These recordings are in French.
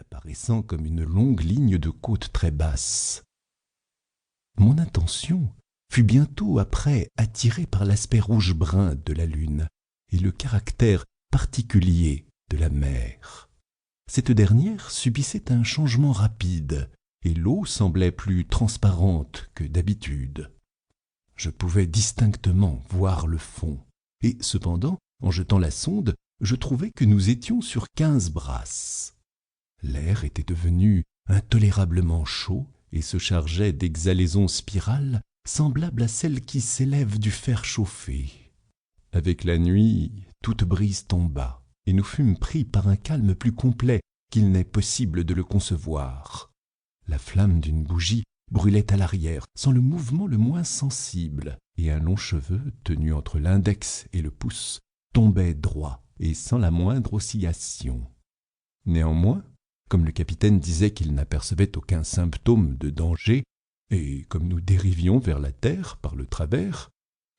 apparaissant comme une longue ligne de côtes très basses. Mon intention fut bientôt après attirée par l'aspect rouge-brun de la lune et le caractère particulier de la mer. Cette dernière subissait un changement rapide, et l'eau semblait plus transparente que d'habitude. Je pouvais distinctement voir le fond, et cependant, en jetant la sonde, je trouvai que nous étions sur 15 brasses. L'air était devenu intolérablement chaud et se chargeait d'exhalaisons spirales semblables à celles qui s'élèvent du fer chauffé. Avec la nuit, toute brise tomba, et nous fûmes pris par un calme plus complet qu'il n'est possible de le concevoir. La flamme d'une bougie brûlait à l'arrière, sans le mouvement le moins sensible, et un long cheveu, tenu entre l'index et le pouce, tombait droit et sans la moindre oscillation. Néanmoins, comme le capitaine disait qu'il n'apercevait aucun symptôme de danger, et comme nous dérivions vers la terre par le travers,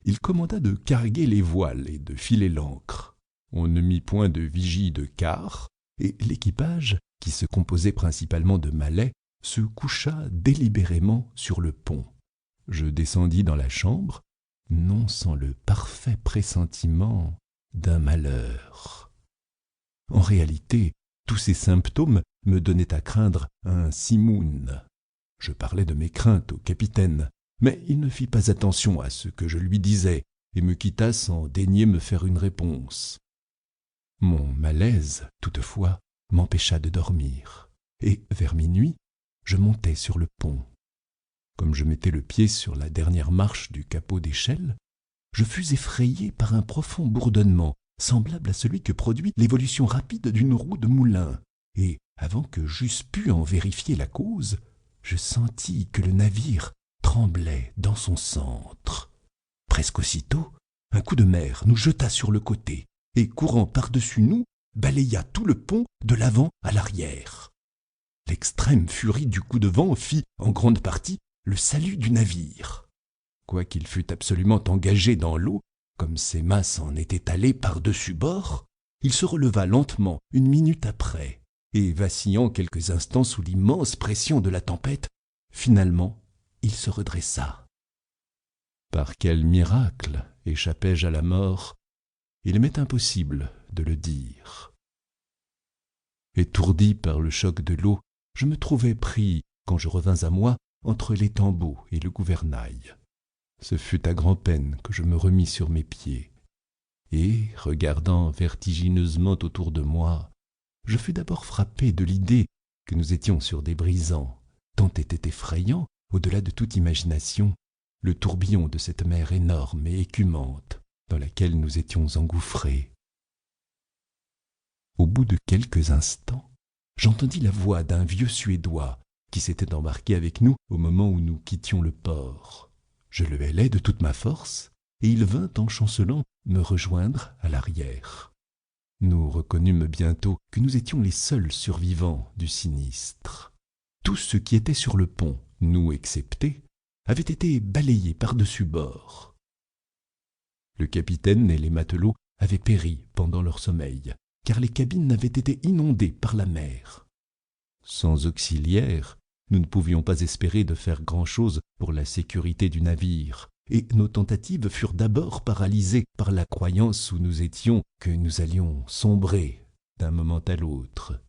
il commanda de carguer les voiles et de filer l'ancre. On ne mit point de vigie de quart, et l'équipage, qui se composait principalement de Malais, se coucha délibérément sur le pont. Je descendis dans la chambre, non sans le parfait pressentiment d'un malheur. En réalité, tous ces symptômes me donnaient à craindre un simoun. Je parlais de mes craintes au capitaine, mais il ne fit pas attention à ce que je lui disais et me quitta sans daigner me faire une réponse. Mon malaise, toutefois, m'empêcha de dormir, et vers minuit, je montai sur le pont. Comme je mettais le pied sur la dernière marche du capot d'échelle, je fus effrayé par un profond bourdonnement, semblable à celui que produit l'évolution rapide d'une roue de moulin, et, avant que j'eusse pu en vérifier la cause, je sentis que le navire tremblait dans son centre. Presque aussitôt, un coup de mer nous jeta sur le côté, et courant par-dessus nous, balaya tout le pont de l'avant à l'arrière. L'extrême furie du coup de vent fit, en grande partie, le salut du navire. Quoiqu'il fût absolument engagé dans l'eau, comme ses masses en étaient allées par-dessus bord, il se releva lentement une minute après, et vacillant quelques instants sous l'immense pression de la tempête, finalement il se redressa. Par quel miracle échappai-je à la mort? Il m'est impossible de le dire. Étourdi par le choc de l'eau, je me trouvais pris, quand je revins à moi, entre l'étambot et le gouvernail. Ce fut à grand-peine que je me remis sur mes pieds, et, regardant vertigineusement autour de moi, je fus d'abord frappé de l'idée que nous étions sur des brisants, tant était effrayant, au-delà de toute imagination, le tourbillon de cette mer énorme et écumante dans laquelle nous étions engouffrés. Au bout de quelques instants, j'entendis la voix d'un vieux Suédois qui s'était embarqué avec nous au moment où nous quittions le port. Je le hélai de toute ma force, et il vint en chancelant me rejoindre à l'arrière. Nous reconnûmes bientôt que nous étions les seuls survivants du sinistre. Tous ceux qui étaient sur le pont, nous exceptés, avaient été balayés par-dessus bord. Le capitaine et les matelots avaient péri pendant leur sommeil, car les cabines avaient été inondées par la mer. Sans auxiliaires, nous ne pouvions pas espérer de faire grand-chose pour la sécurité du navire, et nos tentatives furent d'abord paralysées par la croyance où nous étions que nous allions sombrer d'un moment à l'autre.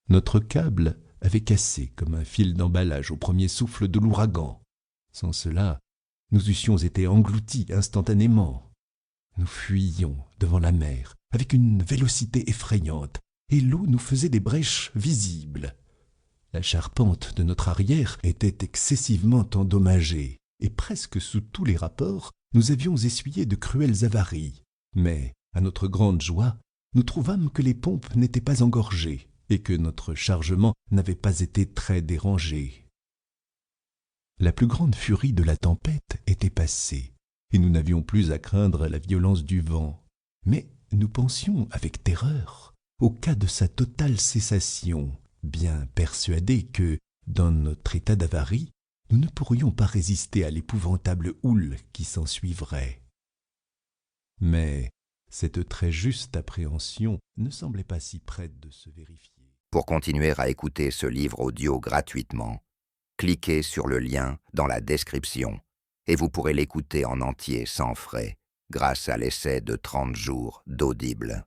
Notre câble avait cassé comme un fil d'emballage au premier souffle de l'ouragan. Sans cela, nous eussions été engloutis instantanément. Nous fuyions devant la mer avec une vélocité effrayante, et l'eau nous faisait des brèches visibles. La charpente de notre arrière était excessivement endommagée, et presque sous tous les rapports, nous avions essuyé de cruelles avaries. Mais, à notre grande joie, nous trouvâmes que les pompes n'étaient pas engorgées, et que notre chargement n'avait pas été très dérangé. La plus grande furie de la tempête était passée, et nous n'avions plus à craindre la violence du vent. Mais nous pensions avec terreur au cas de sa totale cessation, bien persuadés que, dans notre état d'avarie, nous ne pourrions pas résister à l'épouvantable houle qui s'ensuivrait. Mais cette très juste appréhension ne semblait pas si prête de se vérifier. Pour continuer à écouter ce livre audio gratuitement, cliquez sur le lien dans la description et vous pourrez l'écouter en entier sans frais grâce à l'essai de 30 jours d'Audible.